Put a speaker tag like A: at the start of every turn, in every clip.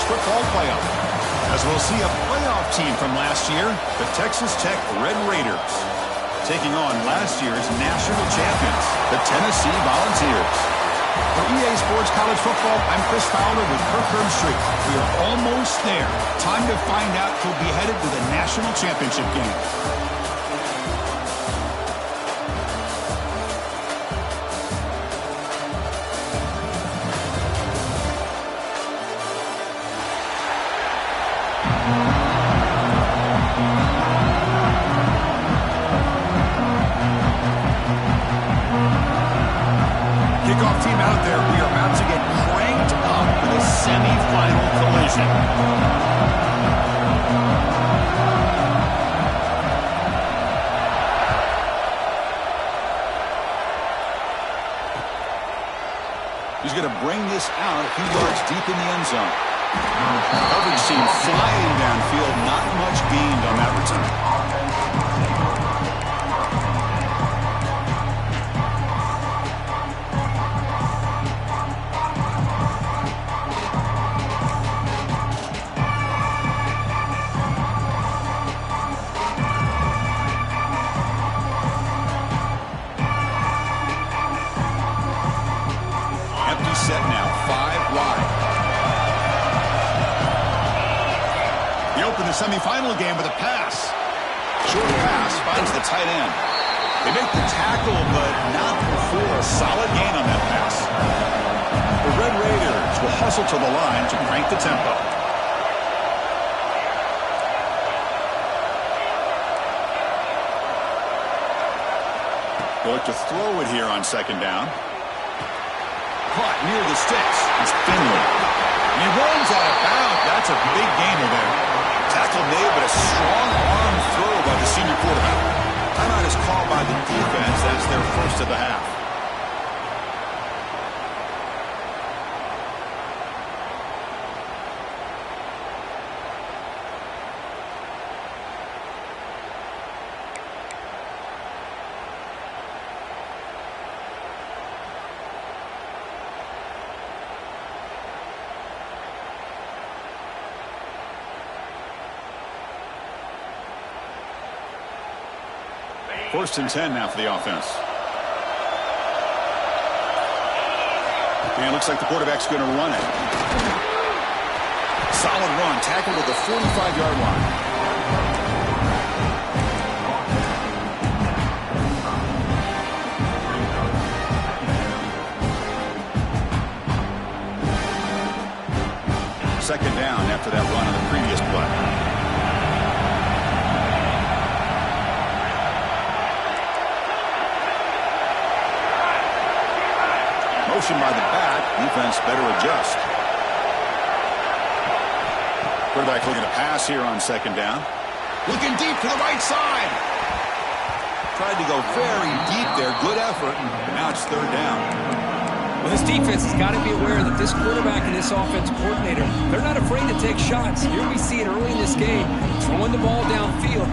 A: football playoff. As we'll see a playoff team from last year, the Texas Tech Red Raiders, taking on last year's national champions, the Tennessee Volunteers. For EA Sports College Football, I'm Chris Fowler with Kirk Herbstreit. We are almost there. Time to find out who'll be headed to the national championship game. Kickoff team out there. We are about to get cranked up for the semifinal collision. He's going to bring this out a few yards deep in the end zone. Coverage team flying downfield. Not much gained on that return. Set now, 5 wide. He opened the semifinal game with a pass. Short pass finds the tight end. They make the tackle, but not before a solid gain on that pass. The Red Raiders will hustle to the line to crank the tempo. They'll look to throw it here on second down. Caught near the sticks. It's Finley. And he runs out of bounds. That's a big gainer there. Tackle made, but a strong arm throw by the senior quarterback. Timeout is called by the defense. That's their first of the half. First and 10 now for the offense. And it looks like the quarterback's going to run it. Solid run, tackled at the 45-yard line. Second down after that run on the previous play. Motion by the back. Defense better adjust. Quarterback looking to pass here on second down. Looking deep to the right side. Tried to go very deep there. Good effort. But now it's third down.
B: Well, this defense has got to be aware that this quarterback and this offensive coordinator, they're not afraid to take shots. Here we see it early in this game. Throwing the ball downfield.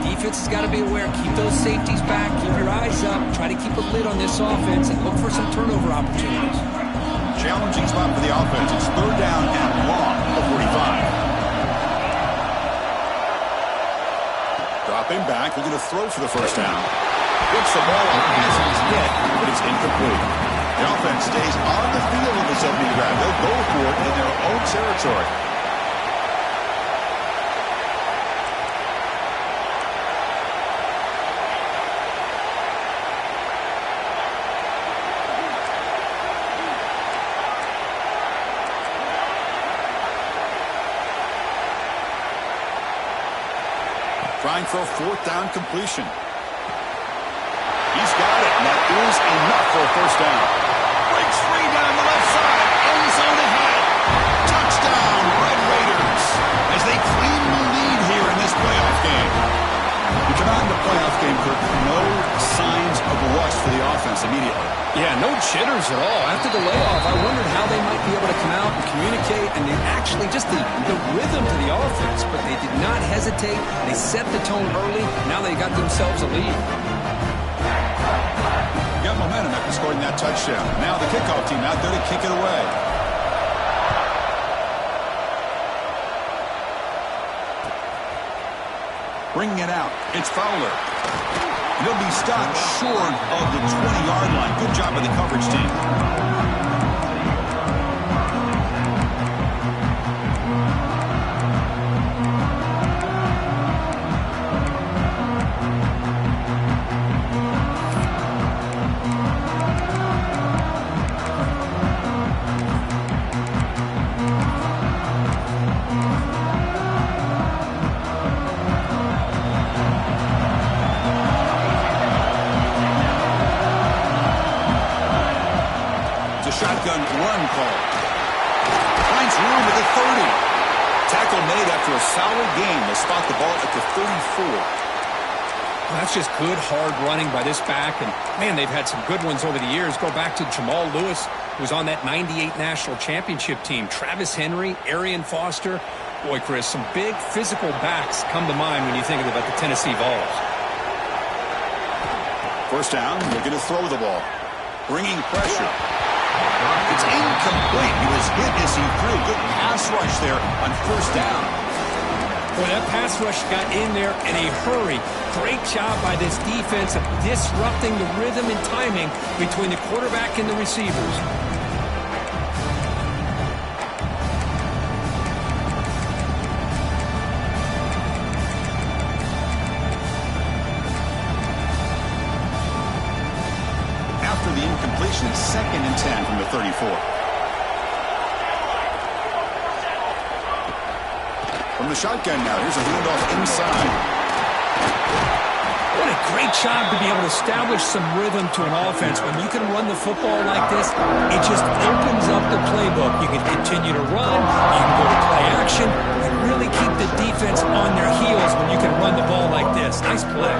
B: Defense has got to be aware. Keep those safeties back. Keep your eyes up. Try to keep a lid on this offense and look for some turnover opportunities.
A: Challenging spot for the offense. It's third down and long at the 45. Dropping back. Looking to throw for the first down. Gets the ball off as he's hit, but it's incomplete. The offense stays on the field with this opening grab. They'll go for it in their own territory. Trying for a fourth down completion. He's got it, and that is enough for a first down. Breaks free down the left side. End zone ahead. Touchdown, Red Raiders, as they claim the lead here in this playoff game. You come out in the playoff game, Kirk, no signs of rust for the offense immediately.
B: Yeah, no jitters at all. After the layoff, I wondered how they might be able to come out and communicate, and they actually just the rhythm to the offense, but they did not hesitate. They set the tone early. Now they got themselves a lead.
A: Got momentum after scoring that touchdown. Now the kickoff team out there to kick it away. Bringing it out, it's Fowler. He'll be stopped short of the 20-yard line. Good job by the coverage team. Shotgun run call. Finds room at the 30. Tackle made after a solid gain. They spot the ball at the 34.
B: Well, that's just good, hard running by this back. And, man, they've had some good ones over the years. Go back to Jamal Lewis, who was on that 98 National Championship team. Travis Henry, Arian Foster. Boy, Chris, some big physical backs come to mind when you think about the Tennessee Vols.
A: First down, looking to throw the ball. Bringing pressure. It's incomplete. He was hit as he threw. Good pass rush there on first down.
B: Boy, that pass rush got in there in a hurry. Great job by this defense of disrupting the rhythm and timing between the quarterback and the receivers.
A: After the incompletion, it's 2nd and 10 from the 34. From the shotgun now, here's a handoff inside.
B: What a great job to be able to establish some rhythm to an offense. When you can run the football like this, it just opens up the playbook. You can continue to run, you can go to play action, and really keep the defense on their heels when you can run the ball like this. Nice play.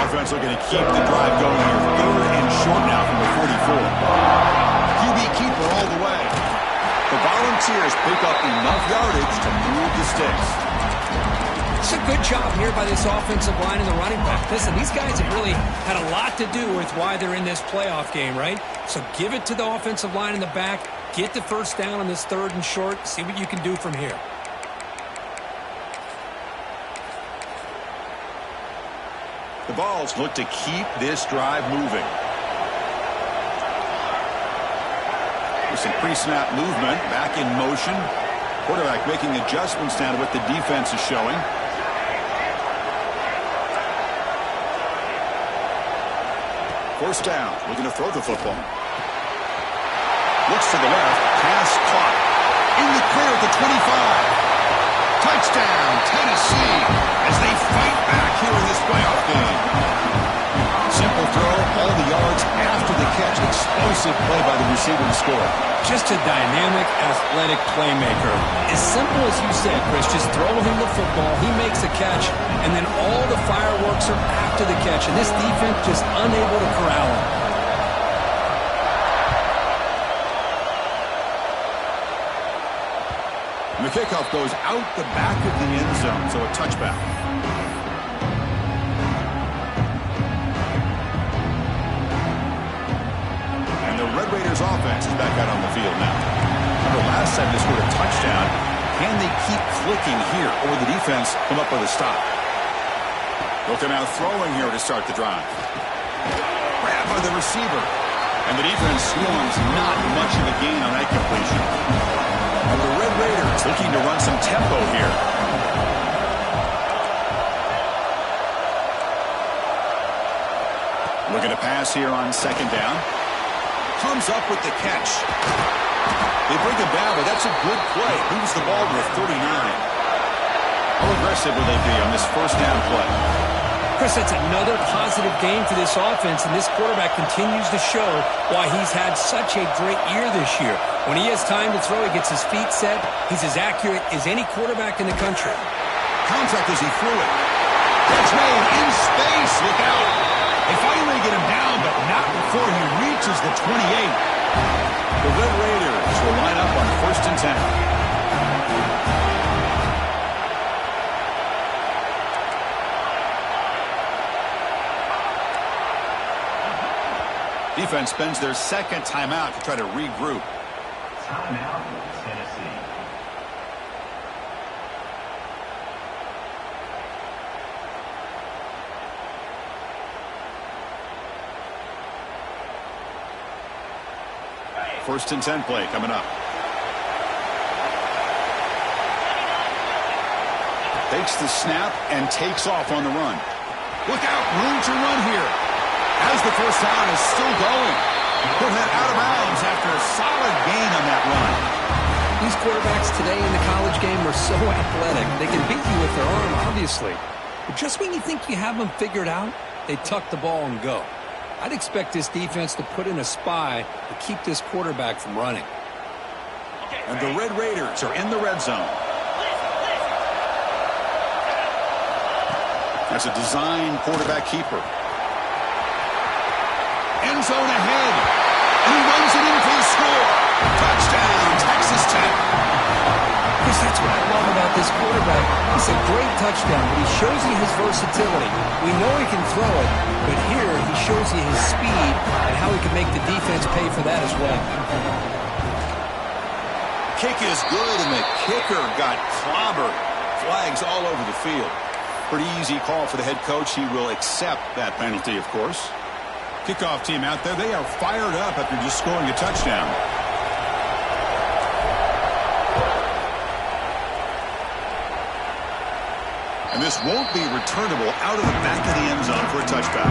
A: Offense looking to keep the drive going here. 3rd and short now from the 44. QB keeper all the way. The Volunteers pick up enough yardage to move the sticks.
B: It's a good job here by this offensive line and the running back. Listen, these guys have really had a lot to do with why they're in this playoff game, right? So give it to the offensive line in the back. Get the first down on this 3rd and short. See what you can do from here.
A: The Vols look to keep this drive moving. With some pre-snap movement, back in motion. Quarterback making adjustments now to what the defense is showing. First down, looking to throw the football. Looks to the left, pass caught. In the clear at the 25. Touchdown, Tennessee, as they fight back here in this playoff game. Simple throw, all the yards after the catch. Explosive play by the receiver to score.
B: Just a dynamic, athletic playmaker. As simple as you said, Chris, just throw him the football, he makes a catch, and then all the fireworks are after the catch. And this defense just unable to corral him.
A: And the kickoff goes out the back of the end zone, so a touchback. And the Red Raiders offense is back out on the field now. Remember, last time they scored a touchdown. Can they keep clicking here, or will the defense come up with a stop? They'll come out throwing here to start the drive. Grabbed by the receiver. And the defense swarms not much of a gain on that completion. And the Red Raiders looking to run some tempo here. Looking to pass here on 2nd down. Comes up with the catch. They bring him down, but that's a good play. Moves the ball to the 39. How aggressive will they be on this first down play?
B: Chris, that's another positive game for this offense, and this quarterback continues to show why he's had such a great year this year. When he has time to throw, he gets his feet set. He's as accurate as any quarterback in the country.
A: Contact as he threw it. Catch made in space. Look out. They finally get him down, but not before he reaches the 28. The Red Raiders will line up on 1st and 10. Defense spends their 2nd timeout to try to regroup.
C: Timeout, Tennessee.
A: First and 10 play coming up. Takes the snap and takes off on the run. Look out, room to run here. As the first down is still going. Put that out of bounds after a solid gain on that run.
B: These quarterbacks today in the college game are so athletic. They can beat you with their arm, obviously. But just when you think you have them figured out, they tuck the ball and go. I'd expect this defense to put in a spy to keep this quarterback from running.
A: And the Red Raiders are in the red zone. That's a design quarterback keeper. End zone ahead. And he runs it in for the score. Touchdown, Texas Tech.
B: Chris, that's what I love about this quarterback. It's a great touchdown, but he shows you his versatility. We know he can throw it, but here he shows you his speed and how he can make the defense pay for that as well.
A: Kick is good, and the kicker got clobbered. Flags all over the field. Pretty easy call for the head coach. He will accept that penalty, of course. Kickoff team out there, they are fired up after just scoring a touchdown. And this won't be returnable out of the back of the end zone for a touchback.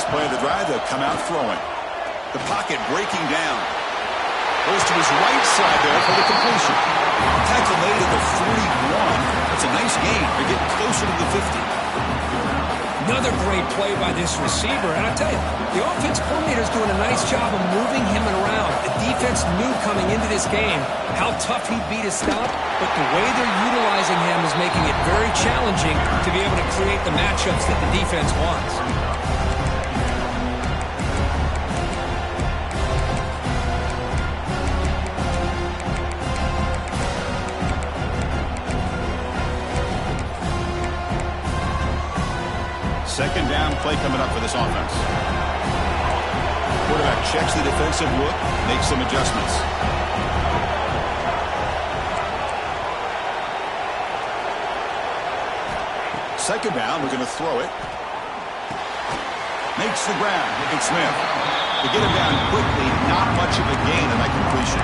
A: Play of the drive, they'll come out throwing. The pocket breaking down. Goes to his right side there for the completion. Tackle made at the 41. That's a nice gain. They're getting closer to the 50.
B: Another great play by this receiver. And I tell you, the offense coordinator is doing a nice job of moving him around. The defense knew coming into this game how tough he'd be to stop, but the way they're utilizing him is making it very challenging to be able to create the matchups that the defense wants.
A: Second down play coming up for this offense. Quarterback checks the defensive look, makes some adjustments. Second down, we're going to throw it. Makes the grab. Look at Smith. To get him down quickly, not much of a gain on that completion.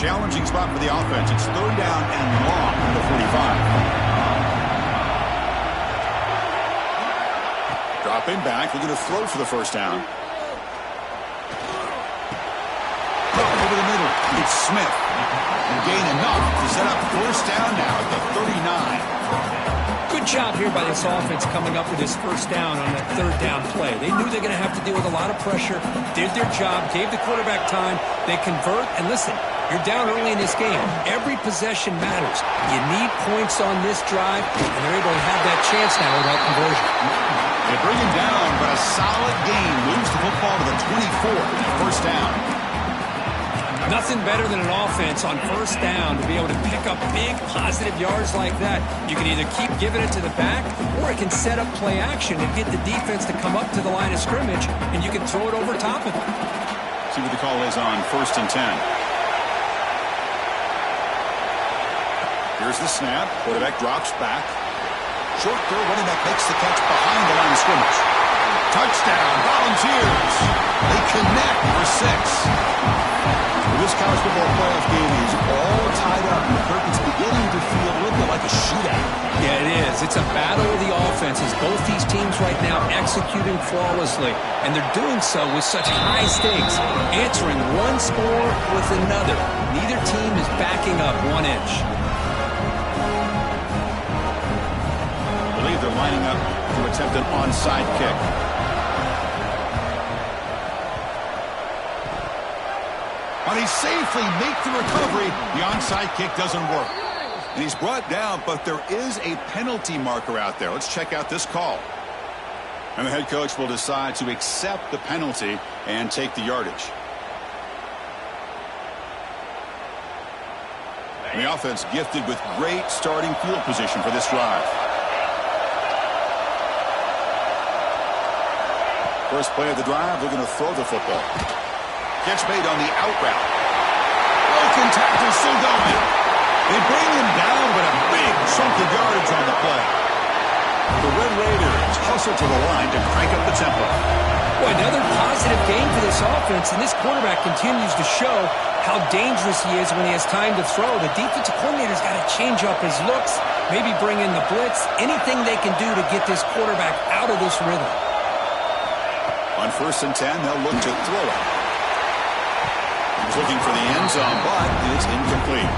A: Challenging spot for the offense. It's third down and long at the 45. Dropping back. We're going to throw for the first down. Over the middle. It's Smith. And gain enough to set up first down now at the 39.
B: Good job here by this offense coming up with this first down on that third down play. They knew they're going to have to deal with a lot of pressure, did their job, gave the quarterback time. They convert, and listen, you're down early in this game. Every possession matters. You need points on this drive, and they're able to have that chance now with that conversion.
A: They bring him down, but a solid gain moves the football to the 24, first down.
B: Nothing better than an offense on first down to be able to pick up big positive yards like that. You can either keep giving it to the back, or it can set up play action and get the defense to come up to the line of scrimmage, and you can throw it over top of it.
A: See what the call is on first and 10. Here's the snap. Quarterback drops back. Short throw, running back makes the catch behind the line of scrimmage. Touchdown, Volunteers. They connect for 6. This college football playoff game is all tied up. It's beginning to feel a little bit like a shootout.
B: Yeah, it is. It's a battle of the offenses. Both these teams right now executing flawlessly, and they're doing so with such high stakes, answering one score with another. Neither team is backing up 1 inch.
A: I believe they're lining up to attempt an onside kick. But he safely makes the recovery. The onside kick doesn't work. And he's brought down, but there is a penalty marker out there. Let's check out this call. And the head coach will decide to accept the penalty and take the yardage. And the offense gifted with great starting field position for this drive. First play of the drive, they're going to throw the football. Catch made on the out route. Broken tackle still going. They bring him down, but a big chunk of yardage on the play. The Red Raiders hustle to the line to crank up the tempo.
B: Boy, another positive game for this offense, and this quarterback continues to show how dangerous he is when he has time to throw. The defensive coordinator's got to change up his looks, maybe bring in the blitz, anything they can do to get this quarterback out of this rhythm.
A: On 1st and 10, they'll look to throw it. He's looking for the end zone, but it's incomplete.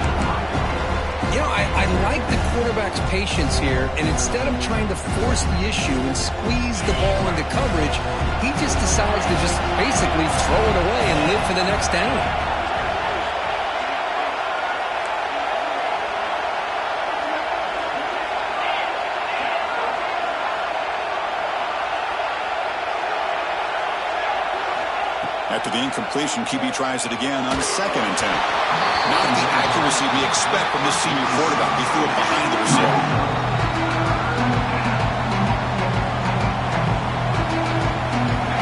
B: You know, I like the quarterback's patience here, and instead of trying to force the issue and squeeze the ball into coverage, he just decides to just basically throw it away and live for the next down.
A: After the incompletion, QB tries it again on 2nd and 10. Not the accuracy we expect from this senior quarterback. He threw it behind the receiver.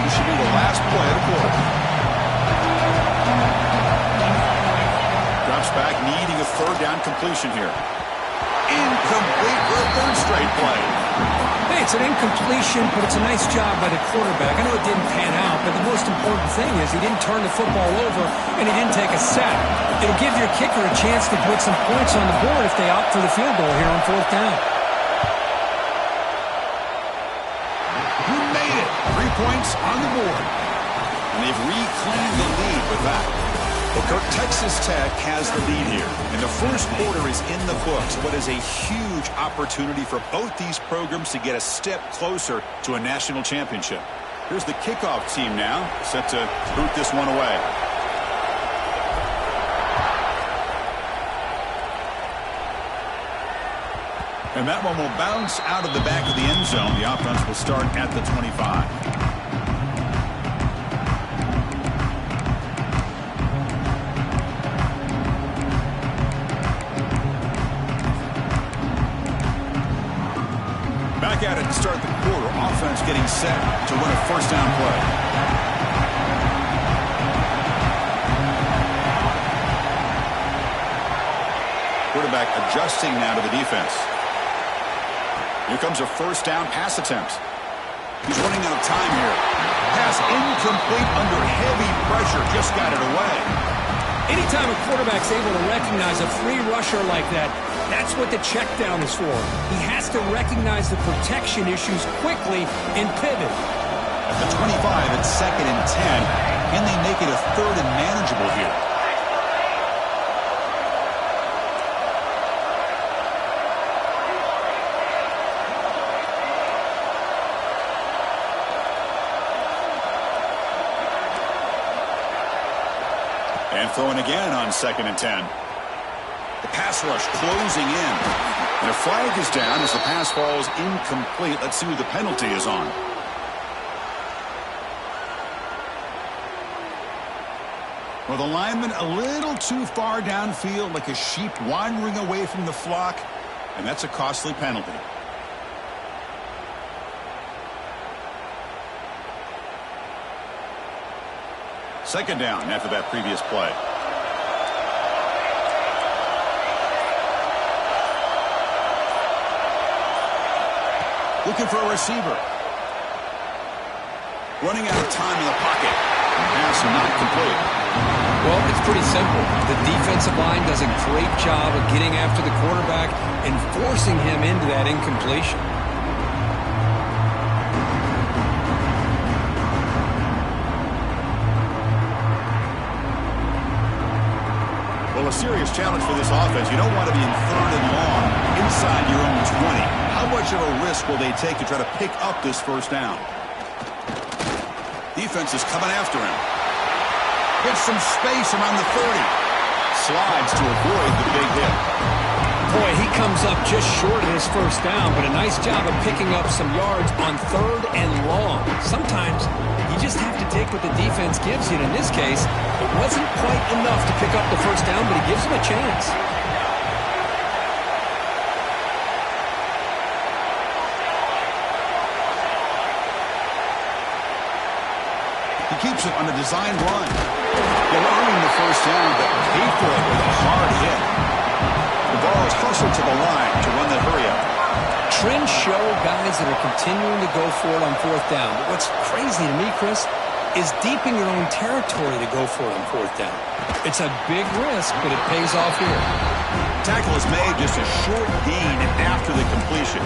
A: This should be the last play of the quarter. Drops back, needing a 3rd down completion here. Incomplete for a 3rd straight play.
B: Hey, it's an incompletion, but it's a nice job by the quarterback. I know it didn't pan out, but the most important thing is he didn't turn the football over and he didn't take a sack. It'll give your kicker a chance to put some points on the board if they opt for the field goal here on 4th down.
A: You made it. 3 points on the board. And they've reclaimed the lead with that. Well, Kirk, Texas Tech has the lead here, and the first quarter is in the books. What is a huge opportunity for both these programs to get a step closer to a national championship. Here's the kickoff team now, set to boot this one away. And that one will bounce out of the back of the end zone. The offense will start at the 25. Back at it to start the quarter. Offense getting set to win a 1st down play. Quarterback adjusting now to the defense. Here comes a 1st down pass attempt. He's running out of time here. Pass incomplete under heavy pressure. Just got it away.
B: Anytime a quarterback's able to recognize a free rusher like that, that's what the check down is for. He has to recognize the protection issues quickly and pivot.
A: At the 25, it's 2nd and 10. Can they make it a 3rd and manageable here? And throwing again on 2nd and 10. The pass rush closing in. And a flag is down as the pass falls incomplete. Let's see who the penalty is on. Well, the lineman a little too far downfield, like a sheep wandering away from the flock. And that's a costly penalty. Second down after that previous play. Looking for a receiver. Running out of time in the pocket. Pass not complete.
B: Well, it's pretty simple. The defensive line does a great job of getting after the quarterback and forcing him into that incompletion.
A: Well, a serious challenge for this offense. You don't want to be in 3rd and long inside your own 20. How much of a risk will they take to try to pick up this 1st down? Defense is coming after him. Gets some space around the 30. Slides to avoid the big hit.
B: Boy, he comes up just short of his first down, but a nice job of picking up some yards on 3rd and long. Sometimes you just have to take what the defense gives you. And in this case, it wasn't quite enough to pick up the first down, but he gives him a chance.
A: He keeps it on a designed run. They're earning the first down, but pay for it with a hard hit. The ball is hustled to the line to run that hurry-up.
B: Trends show guys that are continuing to go for it on 4th down. But what's crazy to me, Chris, is deep in your own territory to go for it on 4th down. It's a big risk, but it pays off here.
A: Tackle is made, just a short gain after the completion.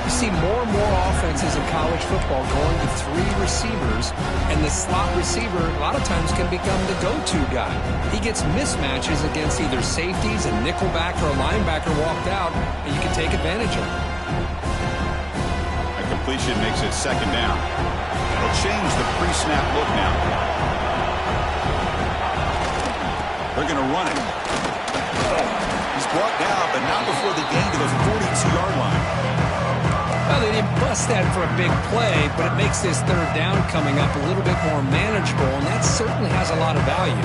B: You see more and more offenses in college football going to 3 receivers, and the slot receiver a lot of times can become the go-to guy. He gets mismatches against either safeties, a nickelback, or a linebacker walked out, and you can take advantage of it.
A: A completion makes it 2nd down. They'll change the pre-snap look now. They're going to run it. He's brought down, but not before the gain to the 42-yard line.
B: Well, they didn't bust that for a big play, but it makes this 3rd down coming up a little bit more manageable, and that certainly has a lot of value.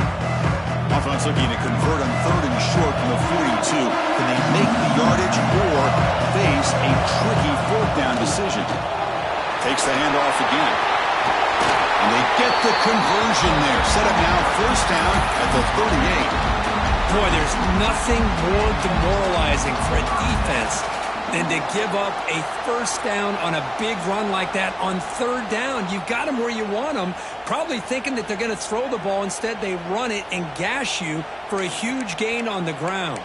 A: Offense looking to convert on 3rd and short from the 42. Can they make the yardage or face a tricky 4th down decision? Takes the handoff again. And they get the conversion there. Set up now 1st down at the 38.
B: Boy, there's nothing more demoralizing for a defense than to give up a 1st down on a big run like that on 3rd down. You've got them where you want them, probably thinking that they're going to throw the ball. Instead, they run it and gash you for a huge gain on the ground.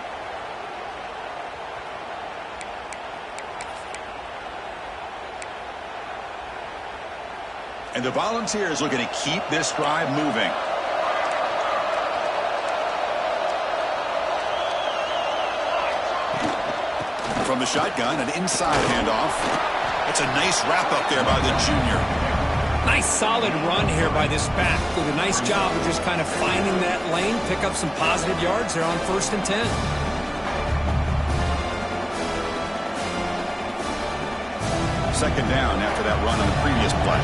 A: And the Volunteers looking to keep this drive moving. From the shotgun, an inside handoff. It's a nice wrap-up there by the junior.
B: Nice solid run here by this back. Did a nice job of just kind of finding that lane, pick up some positive yards there on 1st and 10.
A: Second down after that run on the previous play.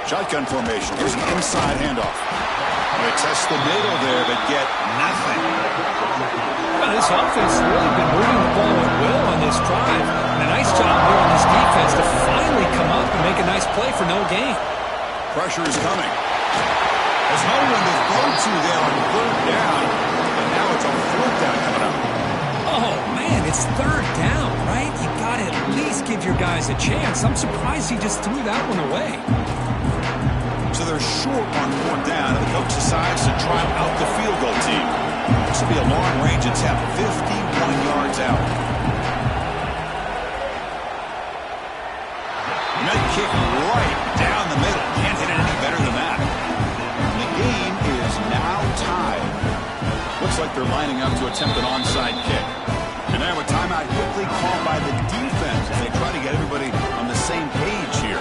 A: Shotgun formation. Here's an inside handoff. They test the middle there, but get nothing.
B: Well, this offense has really been moving the ball at will on this drive. And a nice job here on this defense to finally come up and make a nice play for no gain.
A: Pressure is coming. There's no one to go to there on 3rd down. And now it's on 4th down coming up.
B: Oh, man, it's 3rd down, right? You got to at least give your guys a chance. I'm surprised he just threw that one away.
A: So they're short on 4th down, and the coach decides to try out the field goal team. This will be a long-range attempt, 51 yards out. Net kick right down the middle. Can't hit it any better than that. And the game is now tied. Looks like they're lining up to attempt an onside kick. And now a timeout quickly called by the defense as they try to get everybody on the same page here.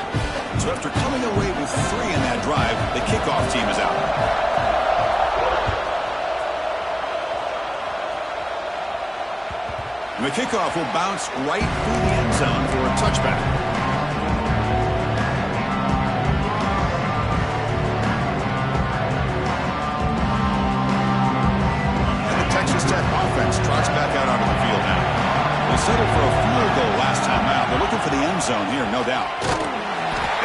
A: So after coming away with 3 in that drive, the kickoff team is out. And the kickoff will bounce right through the end zone for a touchback. And the Texas Tech offense trots back out onto the field now. They settled for a field goal last time out. They're looking for the end zone here, no doubt.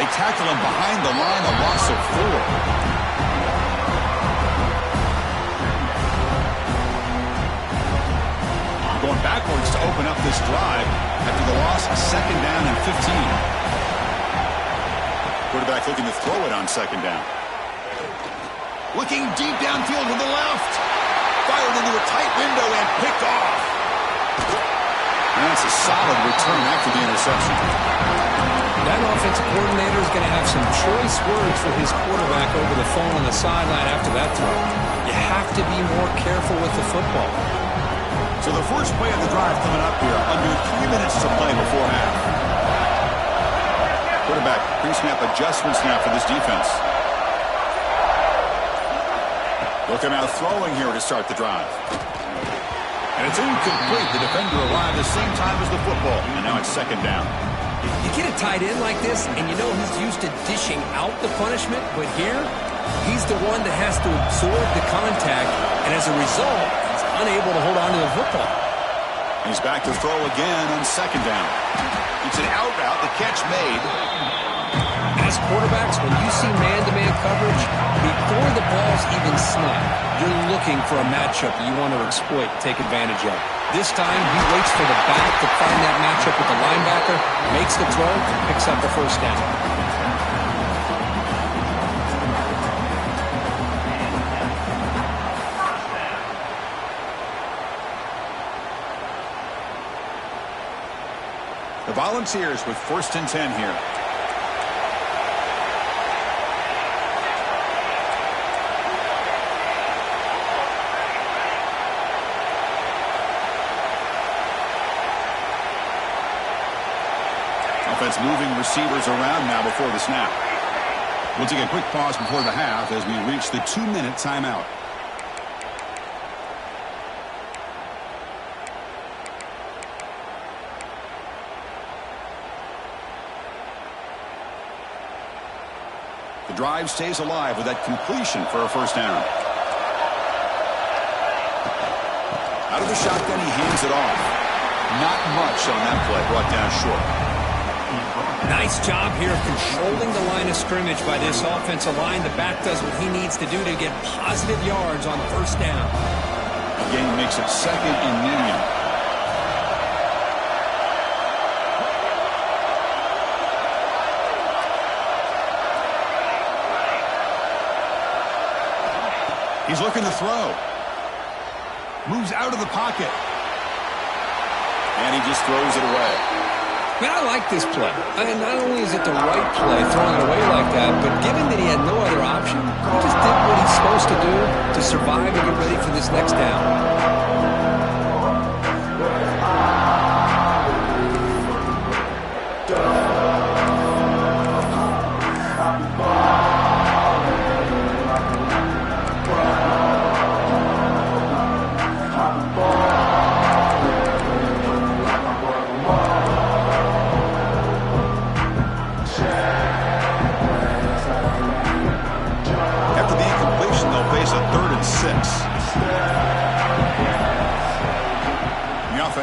A: They tackle him behind the line, a loss of 4. Going backwards to open up this drive after the loss, 2nd down and 15. Quarterback looking to throw it on 2nd down. Looking deep downfield to the left. Fired into a tight window and picked off. And that's a solid return after the interception.
B: That offensive coordinator is going to have some choice words for his quarterback over the phone on the sideline after that throw. You have to be more careful with the football.
A: So the first play of the drive coming up here, under 3 minutes to play before half. Quarterback pre-snap adjustments now for this defense. Looking out throwing here to start the drive. And it's incomplete. The defender arrived the same time as the football. And now it's second down.
B: You get a tight end like this, and you know he's used to dishing out the punishment, but here, he's the one that has to absorb the contact, and as a result, he's unable to hold on to the football.
A: He's back to throw again on second down. It's an out route, the catch made.
B: As quarterbacks, when you see man-to-man coverage, before the ball's even snapped, you're looking for a matchup you want to exploit, take advantage of. This time, he waits for the back to find that matchup with the linebacker, makes the throw, and picks up the first down.
A: The Volunteers with 1st and 10 here. Offense moving receivers around now before the snap. We'll take a quick pause before the half as we reach the 2-minute timeout. The drive stays alive with that completion for a first down. Out of the shotgun, he hands it off. Not much on that play, brought down short.
B: Nice job here of controlling the line of scrimmage by this offensive line. The back does what he needs to do to get positive yards on first down.
A: Again, makes it second and medium. He's looking to throw. Moves out of the pocket. And he just throws it away.
B: Man, I like this play. I mean, not only is it the right play, throwing it away like that, but given that he had no other option, he just did what he's supposed to do to survive and get ready for this next down.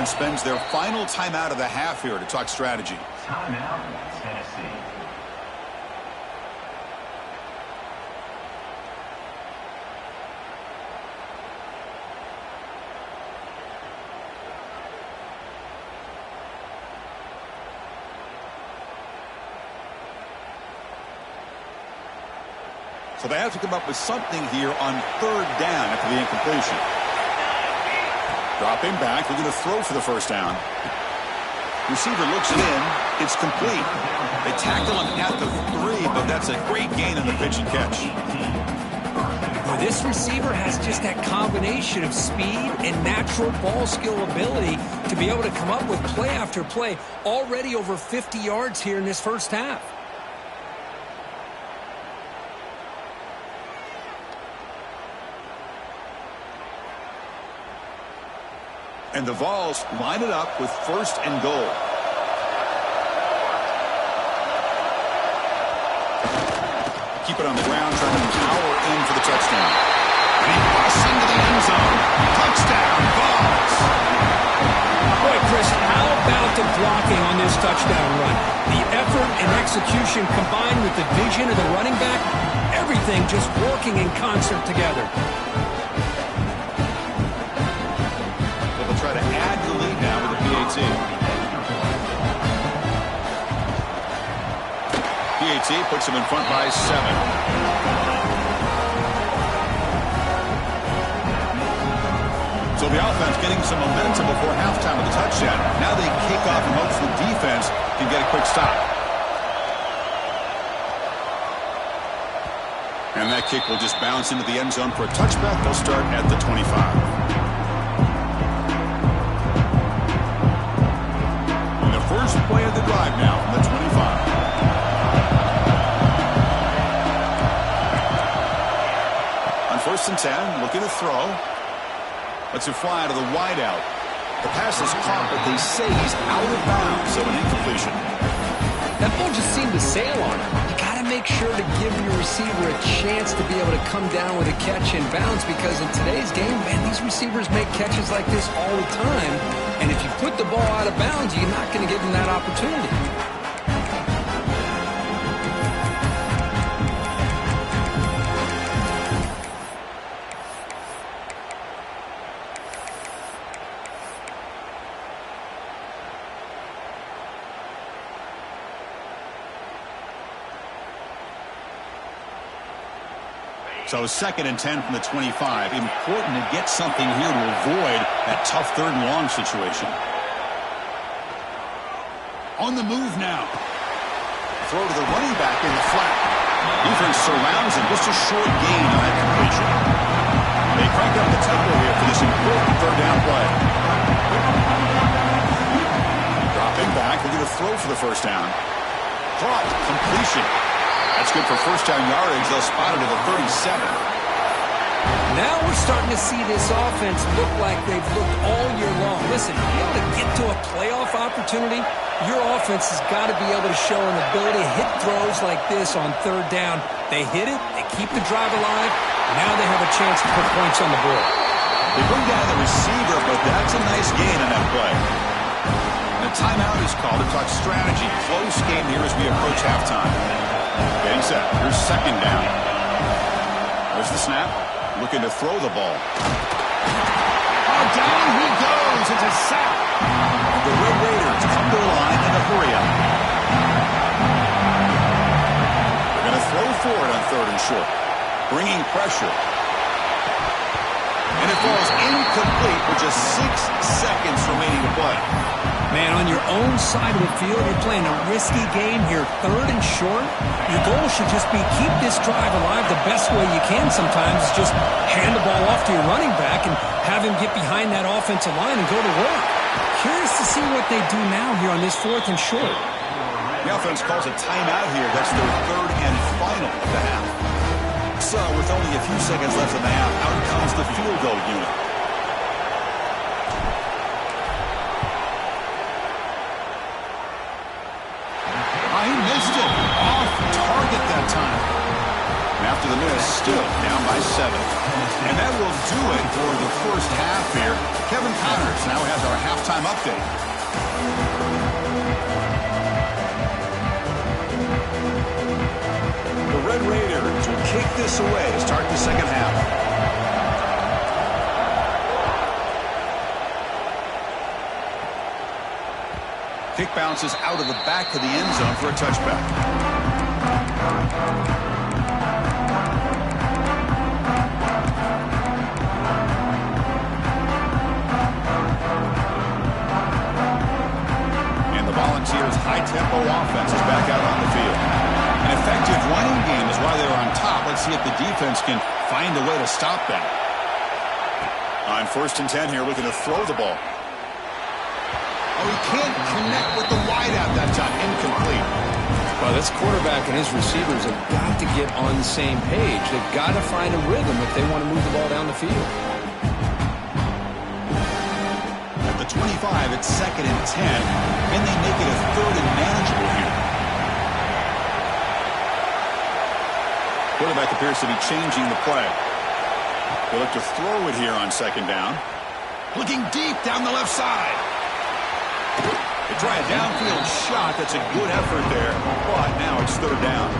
A: Spends their final timeout of the half here to talk strategy.
C: Timeout, Tennessee.
A: So they have to come up with something here on third down after the incompletion. Dropping back, looking to throw for the first down. Receiver looks it in. It's complete. They tackle him at the 3, but that's a great gain on the pitch and catch.
B: Well, this receiver has just that combination of speed and natural ball skill ability to be able to come up with play after play. Already over 50 yards here in this first half.
A: And the Vols line it up with 1st and goal. Keep it on the ground, trying to power in for the touchdown. And he busts into the end zone. Touchdown, Vols.
B: Boy, Chris, how about the blocking on this touchdown run? The effort and execution combined with the vision of the running back, everything just working in concert together.
A: Try to add the lead now with the PAT. PAT puts him in front by 7. So the offense getting some momentum before halftime with the touchdown. Now they kick off and hopes the defense can get a quick stop. And that kick will just bounce into the end zone for a touchback. They'll start at the 25. First play of the drive now from the 25. On 1st First and 10, looking to throw. Lets it fly to the wideout. The pass is caught, but they say he's out of bounds, so an incompletion.
B: That ball just seemed to sail on him. You got to make sure to give your receiver a chance to be able to come down with a catch and bounce, because in today's game, man, these receivers make catches like this all the time. And if you put the ball out of bounds, you're not going to give them that opportunity.
A: So second and 10 from the 25. Important to get something here to avoid that tough third and long situation. On the move now. Throw to the running back in the flat. Defense surrounds him. Just a short gain on that completion. They crank up the tempo here for this important third down play. Dropping back. Looking to throw for the first down. Caught. Completion. That's good for first down yardage. They'll spot it at the 37.
B: Now we're starting to see this offense look like they've looked all year long. Listen, to be able to get to a playoff opportunity, your offense has got to be able to show an ability to hit throws like this on third down. They hit it, they keep the drive alive, now they have a chance to put points on the board.
A: They bring down the receiver, but that's a nice gain on that play. And a timeout is called to talk strategy. Close game here as we approach halftime. Getting set. Here's second down. There's the snap. Looking to throw the ball. Oh, down he goes. It's a sack. The Red Raiders come to the line in a hurry-up. They're going to throw for it on third and short. Bringing pressure. And it falls incomplete with just 6 seconds remaining to play.
B: Man, on your own side of the field, you're playing a risky game here, third and short. Your goal should just be keep this drive alive the best way you can sometimes. Is just hand the ball off to your running back and have him get behind that offensive line and go to work. Curious to see what they do now here on this fourth and short.
A: The offense calls a timeout here. That's their third and final of the half. So, with only a few seconds left in the half, out comes the field goal unit. He missed it. Off target that time. And after the miss, still down by 7. And that will do it for the first half here. Kevin Connors now has our halftime update. The Red Raiders will kick this away to start the second half. Kick bounces out of the back of the end zone for a touchback. And the Volunteers' high-tempo offense is back out on the field. An effective running game is why they're on top. Let's see if the defense can find a way to stop that. On first and 10 here, looking to throw the ball. Oh, he can't connect with the wideout that time. Incomplete.
B: Well, this quarterback and his receivers have got to get on the same page. They've got to find a rhythm if they want to move the ball down the field.
A: At the 25, it's second and 10. Can they make it a third and manageable here? Quarterback appears to be changing the play. They look to throw it here on second down. Looking deep down the left side. They try a downfield shot. That's a good effort there, but now it's third down.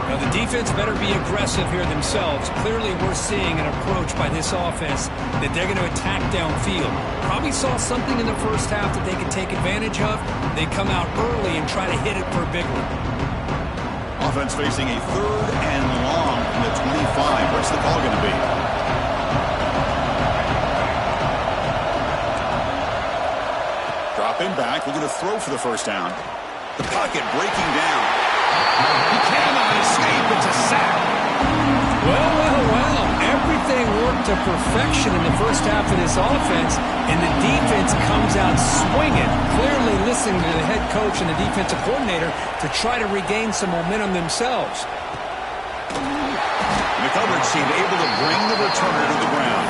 B: Now the defense better be aggressive here themselves. Clearly we're seeing an approach by this offense that they're going to attack downfield. Probably saw something in the first half that they could take advantage of. They come out early and try to hit it for a big one.
A: Offense facing a third and long from the 25. What's the call going to be? Dropping back, looking to throw for the first down. The pocket breaking down. He cannot escape. It's a sack.
B: Well. Everything worked to perfection in the first half of this offense, and the defense comes out swinging, clearly listening to the head coach and the defensive coordinator to try to regain some momentum themselves.
A: The coverage team able to bring the returner to the ground.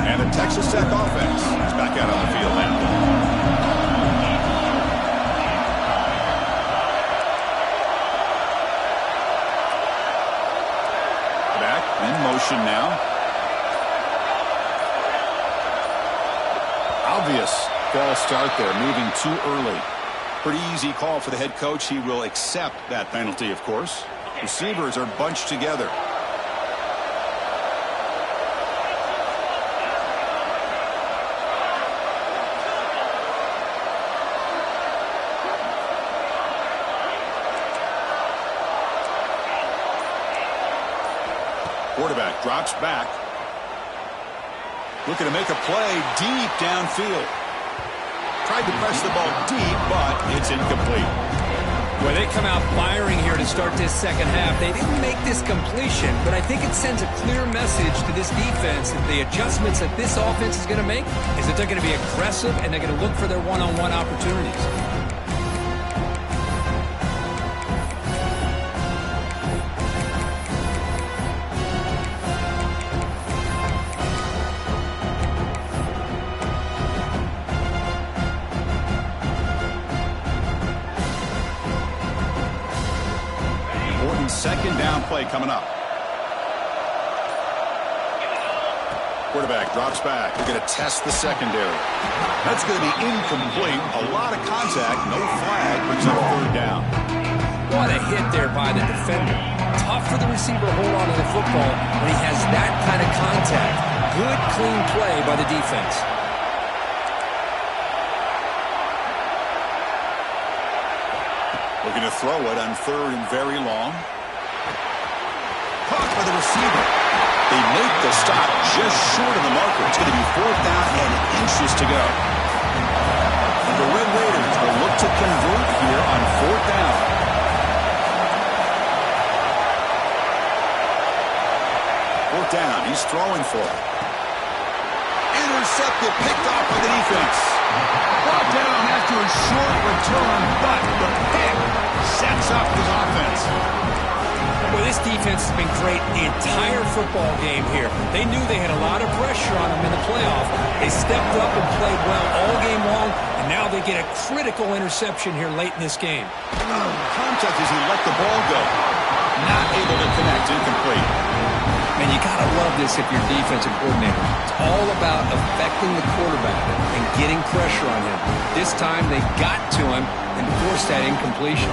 A: And the Texas Tech offense is back out on the field now. Back in motion now. Obvious false start there, moving too early. Pretty easy call for the head coach. He will accept that penalty, of course. Receivers are bunched together. Quarterback drops back. Looking to make a play deep downfield. Tried to press the ball deep, but it's incomplete.
B: Well, they come out firing here to start this second half. They didn't make this completion, but I think it sends a clear message to this defense that the adjustments that this offense is going to make is that they're going to be aggressive and they're going to look for their one-on-one opportunities.
A: Second down play coming up. Quarterback drops back. They're going to test the secondary. That's going to be incomplete. A lot of contact. No flag. Brings up third down.
B: What a hit there by the defender. Tough for the receiver to hold on to the football when he has that kind of contact. Good, clean play by the defense.
A: Looking to throw it on third and very long. Caught by the receiver. They make the stop just short of the marker. It's going to be fourth down and inches to go. And the Red Raiders will look to convert here on fourth down. Fourth down. He's throwing for it. Intercepted, picked off by the defense. Brought down after a short return, but the pick sets up his offense.
B: Well, this defense has been great the entire football game here. They knew they had a lot of pressure on them in the playoff. They stepped up and played well all game long, and now they get a critical interception here late in this game.
A: Contact as he let the ball go. Not able to connect, incomplete.
B: And you got to love this if you're defensive coordinator. It's all about affecting the quarterback and getting pressure on him. This time they got to him and forced that incompletion.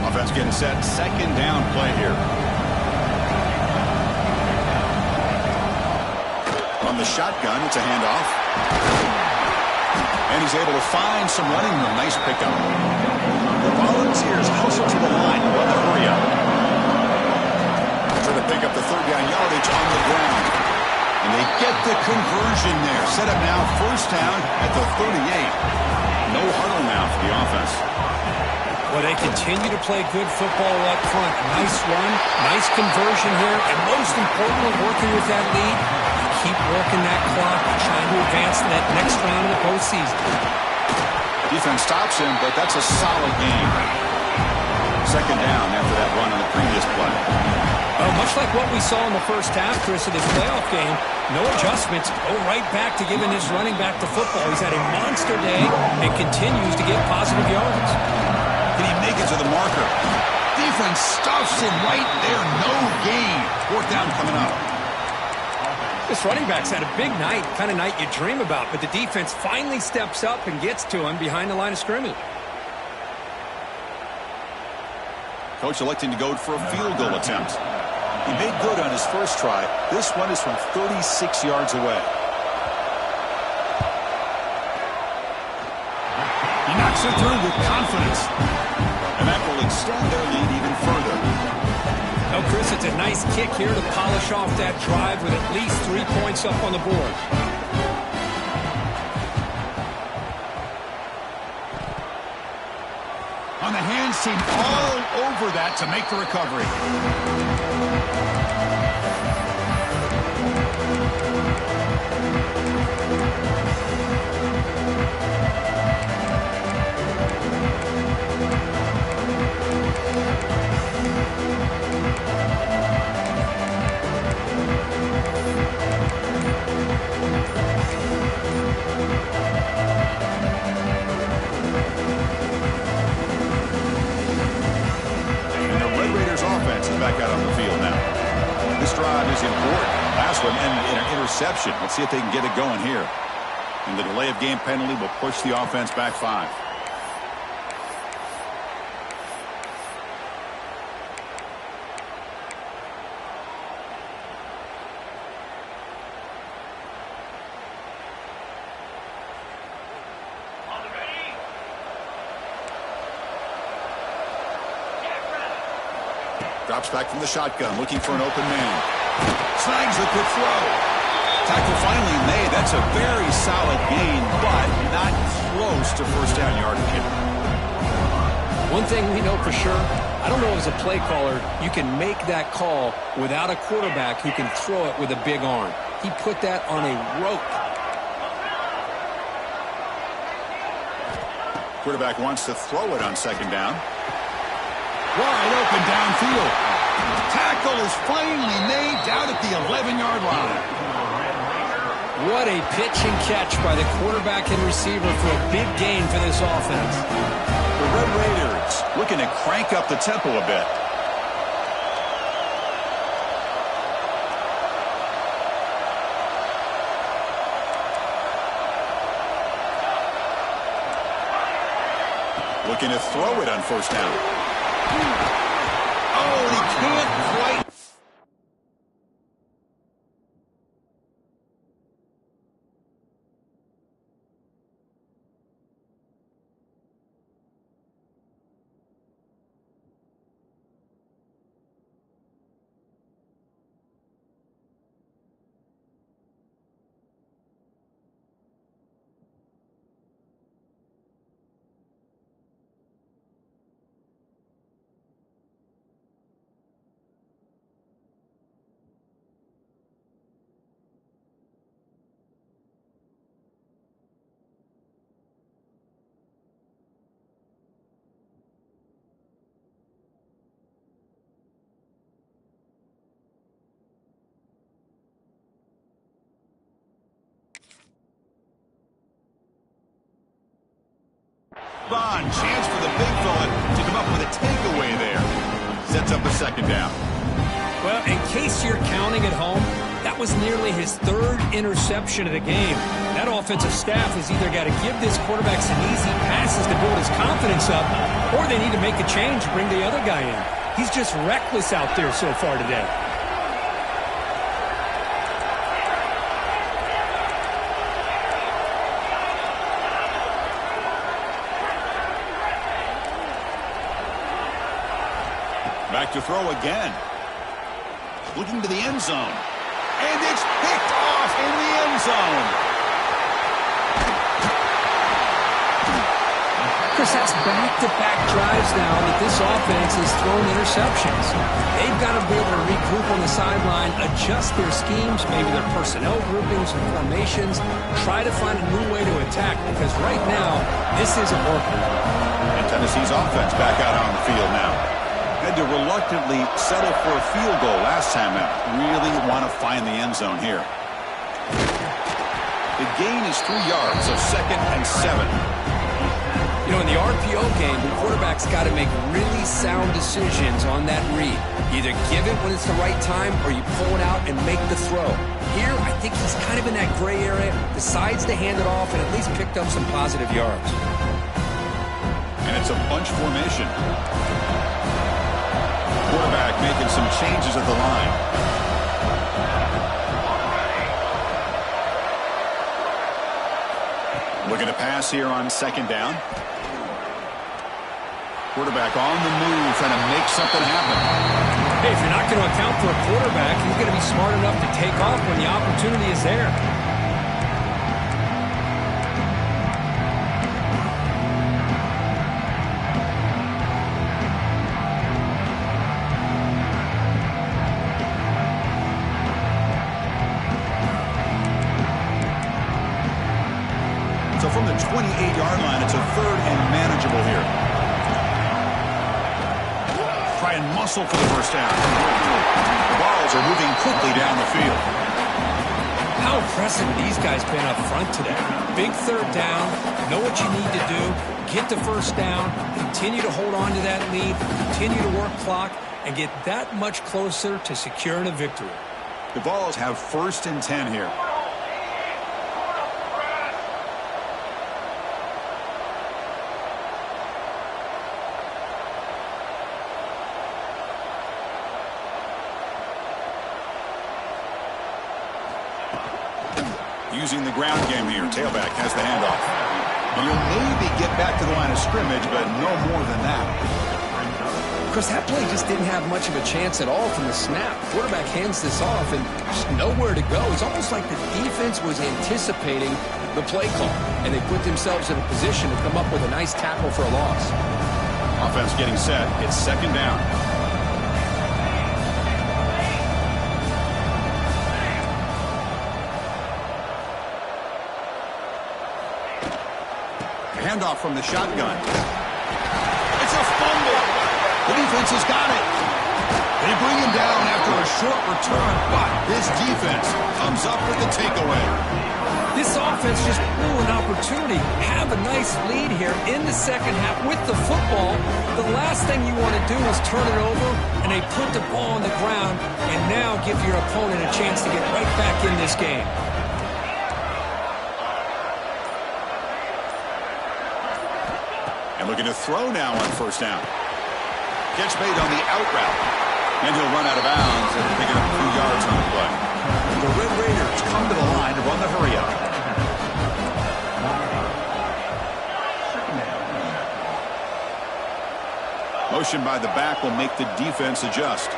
A: Offense getting set. Second down play here. From the shotgun, it's a handoff. And he's able to find some running room. Nice pickup. The Volunteers hustle to the line. What a hurry up. Trying to pick up the third down yardage on the ground. And they get the conversion there. Set up now first down at the 38. No huddle now for the offense.
B: Well, they continue to play good football up front. Nice run, nice conversion here, and most importantly, working with that lead, keep working that clock, trying to advance to that next round of the postseason.
A: Defense stops him, but that's a solid game. Second down after that run on the previous play.
B: Well, much like what we saw in the first half, Chris, of this playoff game, no adjustments, go right back to giving his running back the football. He's had a monster day and continues to get positive yards.
A: Can he make it to the marker? Defense stuffs him right there. No gain. Fourth down coming up.
B: This running back's had a big night, kind of night you dream about, but the defense finally steps up and gets to him behind the line of scrimmage.
A: Coach electing to go for a field goal attempt. He made good on his first try. This one is from 36 yards away. He knocks it through with confidence. And that will extend their lead even further.
B: Oh, Chris, it's a nice kick here to polish off that drive with at least 3 points up on the board.
A: On the hands team, all over that to make the recovery. Back out on the field now. This drive is important. Last one ended in an interception. Let's see if they can get it going here. And the delay of game penalty will push the offense back 5. Drops back from the shotgun, looking for an open man. Snags the quick throw. Tackle finally made. That's a very solid gain, but not close to first down yardage yet.
B: One thing we know for sure, I don't know as a play caller, you can make that call without a quarterback who can throw it with a big arm. He put that on a rope.
A: Quarterback wants to throw it on second down. Wide open downfield. Tackle is finally made down at the 11-yard line.
B: What a pitch and catch by the quarterback and receiver for a big gain for this offense.
A: The Red Raiders looking to crank up the tempo a bit. Looking to throw it on first down. Oh, and he can't quite. Bond, chance for the big fella to come up with a takeaway there. Sets up a second down.
B: Well, in case you're counting at home, that was nearly his 3rd interception of the game. That offensive staff has either got to give this quarterback some easy passes to build his confidence up, or they need to make a change and bring the other guy in. He's just reckless out there so far today.
A: Back to throw again. Looking to the end zone. And it's picked off in the end zone.
B: Chris, that's back-to-back drives now that this offense has thrown interceptions. They've got to be able to regroup on the sideline, adjust their schemes, maybe their personnel groupings and formations, try to find a new way to attack, because right now, this isn't working.
A: And Tennessee's offense back out on the field now. Had to reluctantly settle for a field goal last time out. Really want to find the end zone here. The gain is 3 yards, so 2nd and 7.
B: You know, in the RPO game, the quarterback's got to make really sound decisions on that read. Either give it when it's the right time, or you pull it out and make the throw. Here, I think he's kind of in that gray area, decides to hand it off, and at least picked up some positive yards.
A: And it's a bunch formation. Quarterback making some changes at the line. Looking to pass here on second down. Quarterback on the move, trying to make something happen.
B: Hey, if you're not going to account for a quarterback, he's going to be smart enough to take off when the opportunity is there.
A: 8-yard line. It's a third and manageable here. Try and muscle for the first down. The balls are moving quickly down the field.
B: How impressive these guys been up front today. Big third down. Know what you need to do. Get the first down. Continue to hold on to that lead. Continue to work clock. And get that much closer to securing a victory.
A: The Vols have 1st and 10 here. Using the ground game here. Tailback has the handoff. And you'll maybe get back to the line of scrimmage, but no more than that.
B: Chris, that play just didn't have much of a chance at all from the snap. Quarterback hands this off and just nowhere to go. It's almost like the defense was anticipating the play call, and they put themselves in a position to come up with a nice tackle for a loss.
A: Offense getting set. It's 2nd down. Handoff from the shotgun. It's a fumble. The defense has got it. They bring him down after a short return, but this defense comes up with the takeaway.
B: This offense just blew an opportunity. Have a nice lead here in the second half with the football. The last thing you want to do is turn it over, and they put the ball on the ground and now give your opponent a chance to get right back in this game.
A: And looking to throw now on 1st down. Catch made on the out route. And he'll run out of bounds and pick it up a few yards on the play. The Red Raiders come to the line to run the hurry up. Motion by the back will make the defense adjust.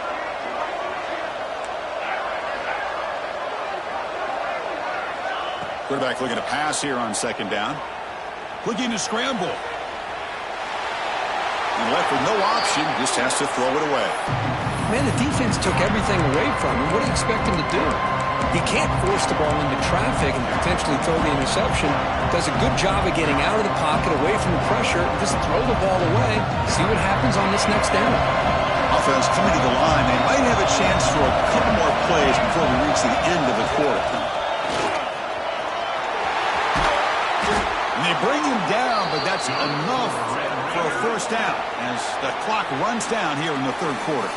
A: Quarterback looking to pass here on 2nd down. Looking to scramble. And left with no option, just has to throw it away.
B: Man, the defense took everything away from him. What do you expect him to do? He can't force the ball into traffic and potentially throw the interception. Does a good job of getting out of the pocket, away from the pressure, just throw the ball away, see what happens on this next down.
A: Offense coming to the line. They might have a chance for a couple more plays before we reach the end of the quarter. And they bring him down, but that's enough for a 1st down as the clock runs down here in the 3rd quarter.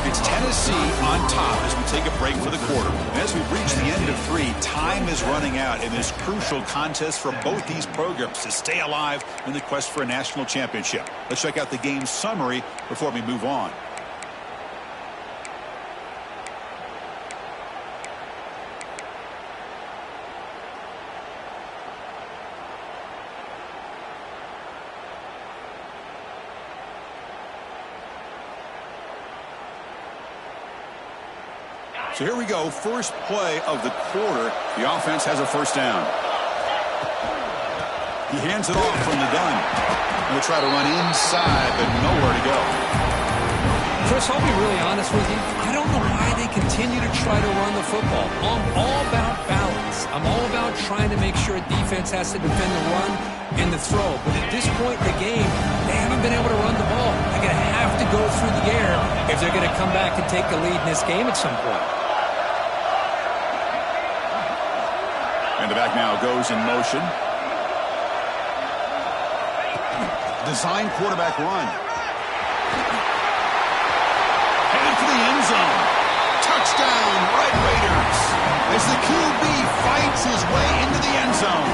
A: It's Tennessee on top as we take a break for the quarter. As we've reached the end of 3, time is running out in this crucial contest for both these programs to stay alive in the quest for a national championship. Let's check out the game summary before we move on. So here we go, first play of the quarter. The offense has a 1st down. He hands it off from the gun. He'll try to run inside, but nowhere to go.
B: Chris, I'll be really honest with you. I don't know why they continue to try to run the football. I'm all about balance. I'm all about trying to make sure a defense has to defend the run and the throw. But at this point in the game, they haven't been able to run the ball. They're going to have to go through the air if they're going to come back and take the lead in this game at some point.
A: And the back now goes in motion. Design quarterback run. Headed for the end zone. Touchdown, Red Raiders. As the QB fights his way into the end zone.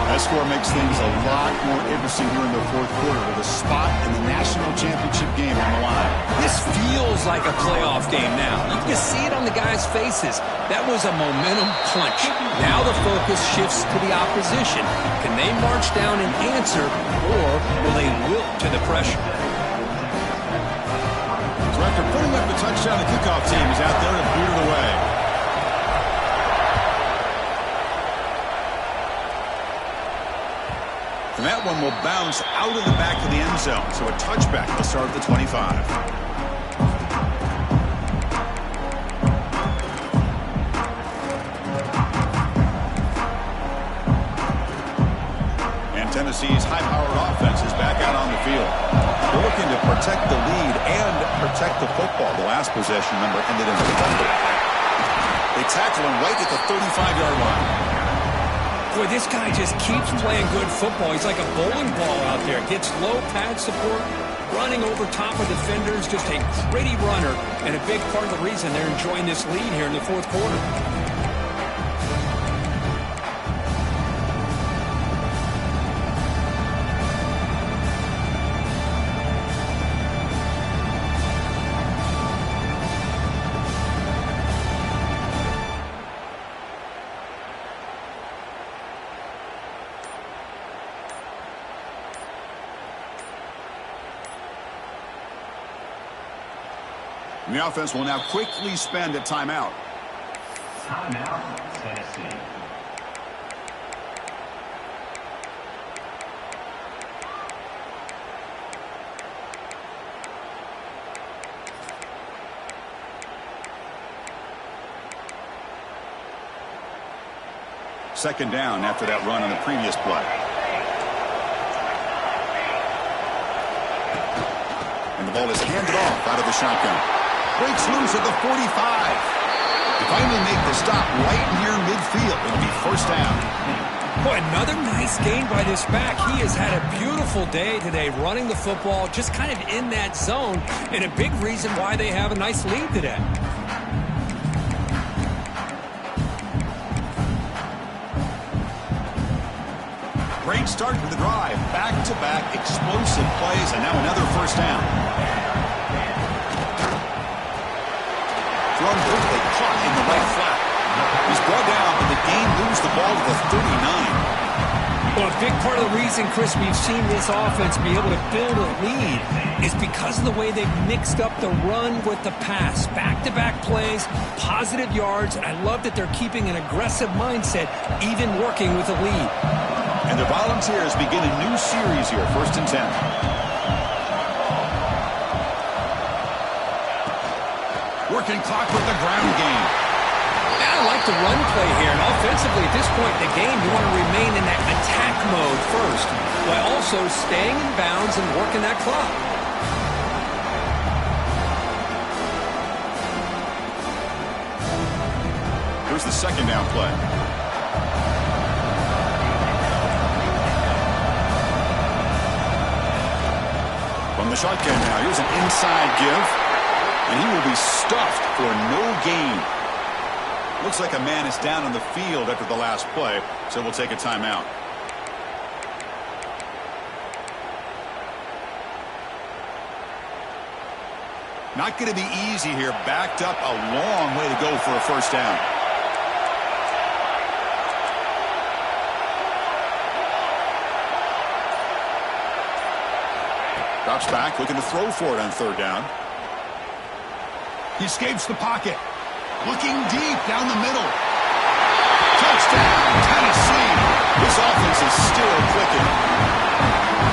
A: That score makes things a lot more interesting here in the 4th quarter with a spot in the national championship game on the line.
B: This feels like a playoff game now. You can see it on the guys' faces. That was a momentum punch. Now the focus shifts to the opposition. Can they march down and answer, or will they wilt to the pressure?
A: So after putting up the touchdown, the kickoff team is out there to boot it away. And that one will bounce out of the back of the end zone. So a touchback will start at the 25. Tennessee's high-powered offense is back out on the field. They're looking to protect the lead and protect the football. The last possession number ended in a fumble. They tackle him right at the 35-yard line.
B: Boy, this guy just keeps playing good football. He's like a bowling ball out there. Gets low pad support, running over top of defenders. Just a gritty runner, and a big part of the reason they're enjoying this lead here in the fourth quarter.
A: The offense will now quickly spend a timeout.
C: Timeout, Tennessee.
A: Second down after that run on the previous play. And the ball is handed off out of the shotgun. Breaks loose at the 45. They finally make the stop right near midfield. It'll be first down.
B: Boy, another nice gain by this back. He has had a beautiful day today running the football, just kind of in that zone, and a big reason why they have a nice lead today.
A: Great start to the drive. Back-to-back explosive plays, and now another first down. Thrown quickly, caught in the right flat. He's brought down, but the game moves the ball to the 39.
B: Well, a big part of the reason, Chris, we've seen this offense be able to build a lead is because of the way they've mixed up the run with the pass. Back-to-back plays, positive yards, and I love that they're keeping an aggressive mindset, even working with a lead.
A: And the Volunteers begin a new series here, 1st and 10. Working clock with the ground game.
B: I like the run play here, and offensively at this point in the game, you want to remain in that attack mode first, while also staying in bounds and working that clock.
A: Here's the second down play. From the shotgun now, here's an inside give. And he will be stuffed for no gain. Looks like a man is down on the field after the last play, so we'll take a timeout. Not going to be easy here. Backed up a long way to go for a first down. Drops back, looking to throw for it on third down. He escapes the pocket. Looking deep down the middle. Touchdown, Tennessee. This offense is still clicking.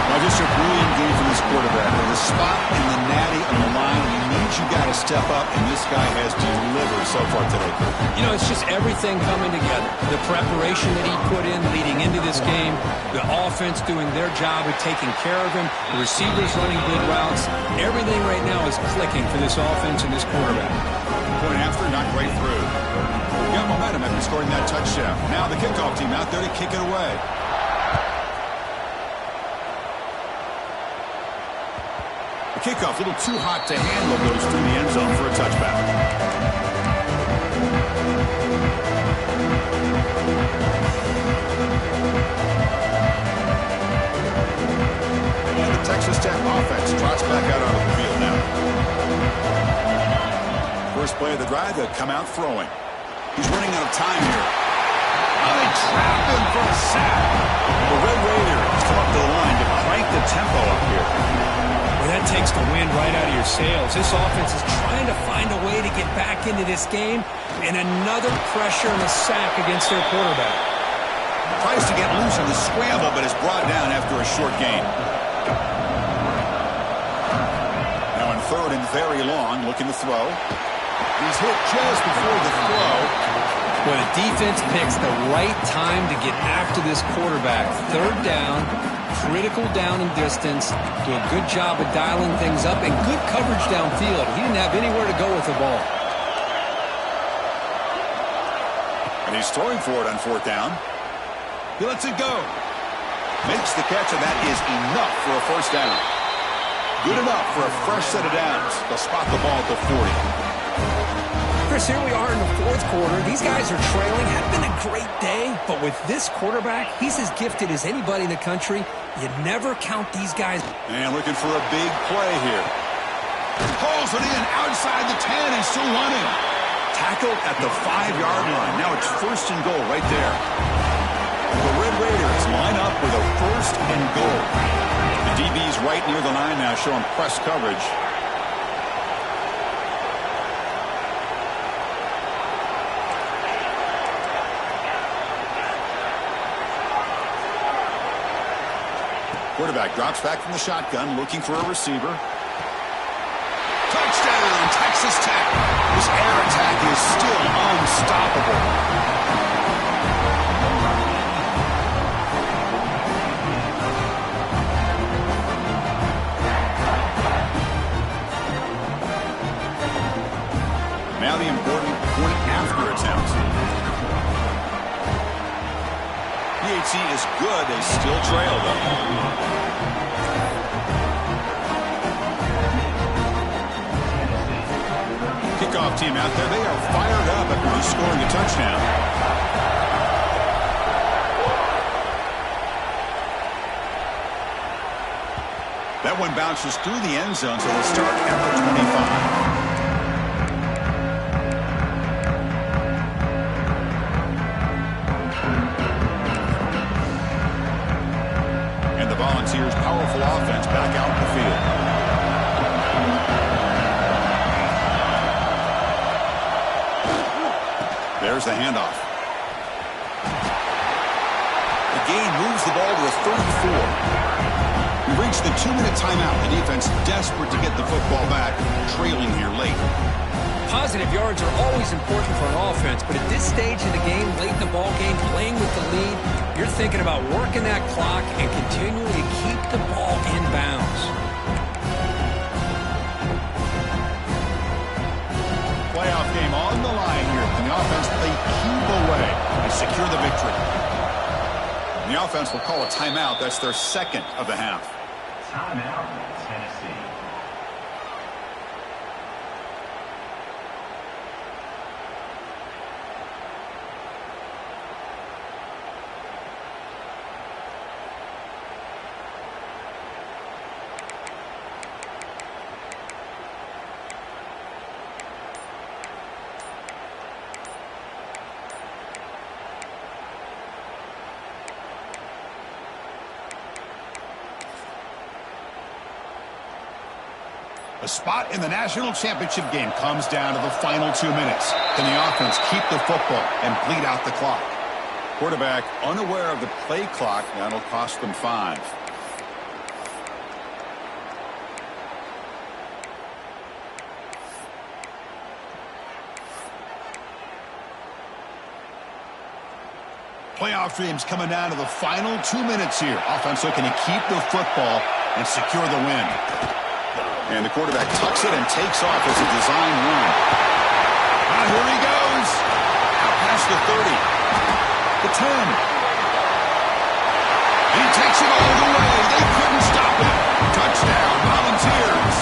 A: Well, just a brilliant game from this quarterback. With a spot in the natty on the line, he means you got to step up, and this guy has delivered so far today.
B: You know, it's just everything coming together. The preparation that he put in leading into this game, the offense doing their job of taking care of him, the receivers running good routes. Everything right now is clicking for this offense and this quarterback.
A: Point after, not right through. Got momentum after scoring that touchdown. Now the kickoff team out there to kick it away. The kickoff, a little too hot to handle, goes through the end zone for a touchback. And the Texas Tech offense trots back out onto the field now. First play of the drive, they'll come out throwing. He's running out of time here. Oh, they trap him for a sack. The Red Raiders come up to the line to crank the tempo up here.
B: Well, that takes the wind right out of your sails. This offense is trying to find a way to get back into this game, and another pressure and a sack against their quarterback.
A: Tries to get loose on the scramble, but is brought down after a short gain. Now in third and very long, looking to throw. He's hit just before the throw.
B: Well, the defense picks the right time to get after this quarterback. Third down, Critical down and distance. Do a good job of dialing things up and good coverage downfield. He didn't have anywhere to go with the ball.
A: And he's throwing for it on 4th down. He lets it go. Makes the catch, and that is enough for a 1st down. Good enough for a fresh set of downs. They'll spot the ball at the 40.
B: Chris, here we are in the 4th quarter. These guys are trailing. Had been a great day, but with this quarterback, he's as gifted as anybody in the country. You never count these guys.
A: And looking for a big play here. Pulls it in outside the 10 and still running. Tackled at the 5-yard line. Now it's 1st and goal right there. The Red Raiders line up with a 1st and goal. The DB's right near the line now, showing press coverage. Quarterback drops back from the shotgun, looking for a receiver. Touchdown, Texas Tech. This air attack is still unstoppable. Now the important point after attempt. PHC is good. They still trail, though. Kickoff team out there. They are fired up after just scoring a touchdown. That one bounces through the end zone, so they'll start at the 25. Volunteers' powerful offense back out in the field. There's the handoff. The gain moves the ball to a 34. We've reached the 2-minute timeout. The defense desperate to get the football back, trailing here late.
B: Positive yards are always important for an offense, but at this stage in the game, late in the ball game, playing with the lead, you're thinking about working that clock and continuing to keep the ball in bounds.
A: Playoff game on the line here. And the offense, they keep away and secure the victory. And the offense will call a timeout. That's their 2nd of the half.
C: Timeout, Tennessee.
A: A spot in the national championship game comes down to the final 2 minutes. Can the offense keep the football and bleed out the clock? Quarterback unaware of the play clock. That'll cost them 5. Playoff dreams coming down to the final 2 minutes here. Offense looking to keep the football and secure the win. And the quarterback tucks it and takes off as a design run. Now here he goes. Out past the 30. The 10. He takes it all the way. They couldn't stop it. Touchdown, Volunteers.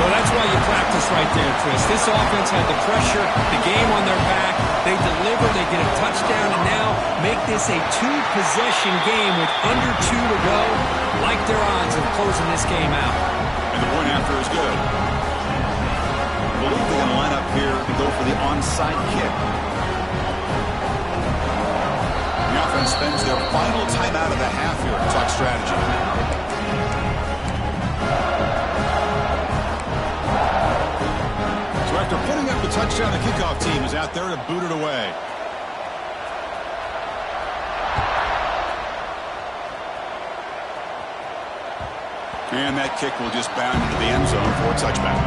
B: Well, that's why you practice right there, Chris. This offense had the pressure, the game on their back. They deliver, they get a touchdown, and now make this a 2-possession game with under 2 to go. Like their odds of closing this game out.
A: And the point after is good. I believe they're going to line up here and go for the onside kick. The offense spends their final timeout of the half here to talk strategy. So after putting up the touchdown, the kickoff team is out there to boot it away. And that kick will just bound into the end zone for a touchback.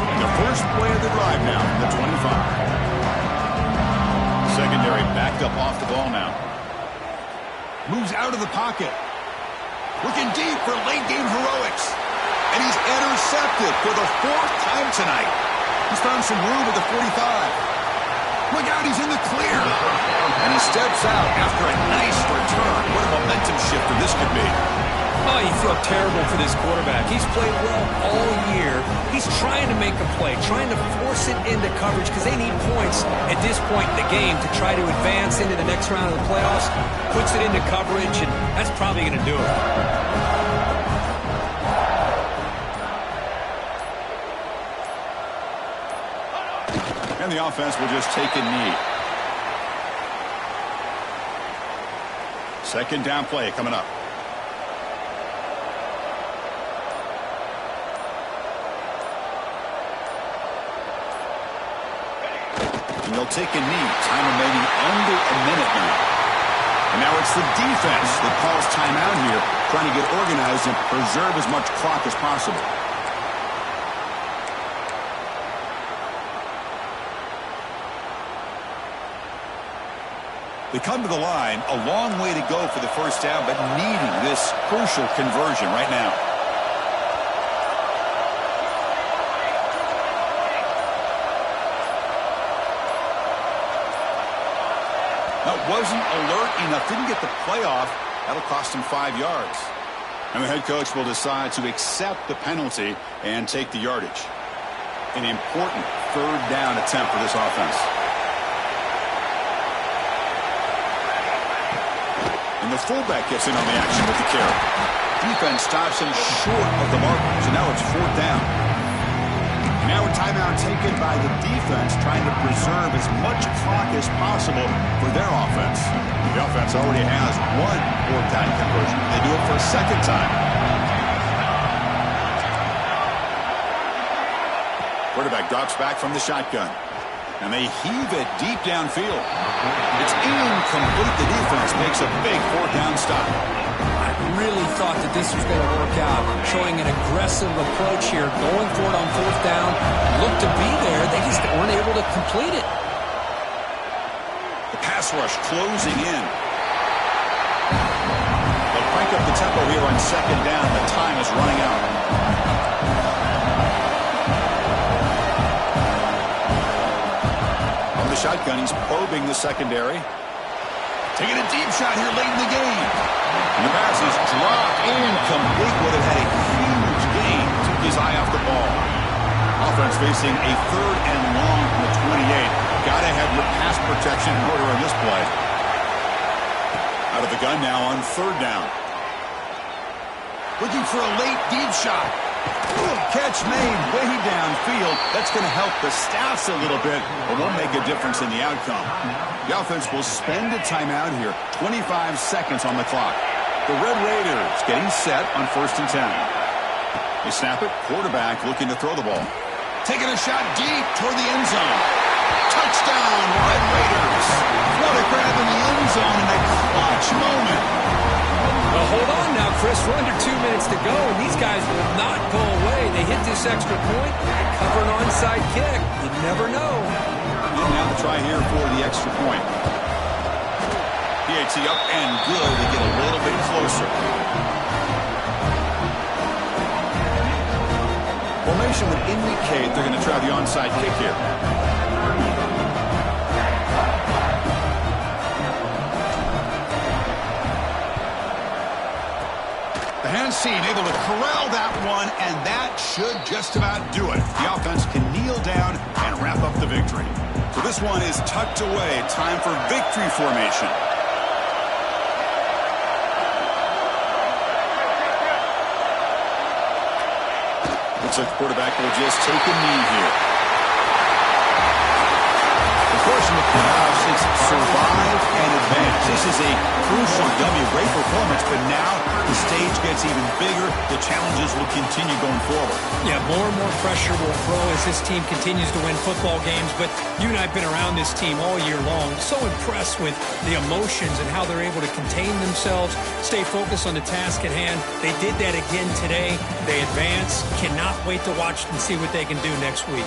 A: And the first play of the drive now from the 25. Secondary backed up off the ball now. Moves out of the pocket. Looking deep for late-game heroics. And he's intercepted for the 4th time tonight. He's found some room at the 45. Look out, he's in the clear. And he steps out after a nice return. What a momentum shifter this could be.
B: Oh, you feel terrible for this quarterback. He's played well all year. He's trying to make a play, trying to force it into coverage because they need points at this point in the game to try to advance into the next round of the playoffs. Puts it into coverage, and that's probably going to do it.
A: And the offense will just take a knee. Second down play coming up. And they'll take a knee. Time remaining under a minute now. And now it's the defense that calls timeout here, trying to get organized and preserve as much clock as possible. They come to the line, a long way to go for the first down, but needing this crucial conversion right now. That wasn't alert enough, didn't get the playoff. That'll cost him 5 yards. And the head coach will decide to accept the penalty and take the yardage. An important third down attempt for this offense. And the fullback gets in on the action with the carry. Defense stops him short of the mark, so now it's 4th down. Now a timeout taken by the defense, trying to preserve as much clock as possible for their offense. The offense already has 1 4th down conversion. They do it for a 2nd time. Quarterback drops back from the shotgun. And they heave it deep downfield. It's incomplete. The defense makes a big 4th down stop.
B: I really thought that this was going to work out, showing an aggressive approach here, going for it on 4th down. Looked to be there. They just weren't able to complete it.
A: The pass rush closing in. They'll crank up the tempo here on 2nd down. The time is running out. Shotgun, he's probing the secondary. Taking a deep shot here late in the game. And the pass is dropped incomplete. Would have had a huge gain. Took his eye off the ball. Offense facing a 3rd and long from the 28. Got to have your pass protection in order on this play. Out of the gun now on 3rd down. Looking for a late deep shot. Catch made way downfield. That's going to help the Staffs a little bit, but won't make a difference in the outcome. The offense will spend a timeout here. 25 seconds on the clock. The Red Raiders getting set on 1st and 10. They snap it. Quarterback looking to throw the ball. Taking a shot deep toward the end zone. Touchdown, Red Raiders. What a grab in the end zone in a clutch moment.
B: Well, hold on now, Chris. We're under 2 minutes to go, and these guys will not go away. They hit this extra point, cover an onside kick. You never know.
A: And now the try here for the extra point. PAT up and good. They get a little bit closer. Formation would indicate they're going to try the onside kick here. Hansine able to corral that one, and that should just about do it. The offense can kneel down and wrap up the victory. So this one is tucked away. Time for victory formation. Looks like the quarterback will just take a knee here. Unfortunately, the playoffs is survive and advance. This is a crucial W. Great performance, but now the stage gets even bigger. The challenges will continue going forward.
B: Yeah, more and more pressure will grow as this team continues to win football games. But you and I have been around this team all year long. So impressed with the emotions and how they're able to contain themselves, stay focused on the task at hand. They did that again today. They advance. Cannot wait to watch and see what they can do next week.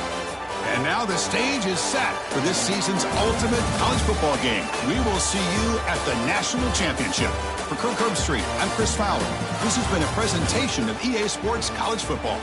A: And now the stage is set for this season's ultimate college football game. We will see you at the National Championship. For Kirk Herbstreit, I'm Chris Fowler. This has been a presentation of EA Sports College Football.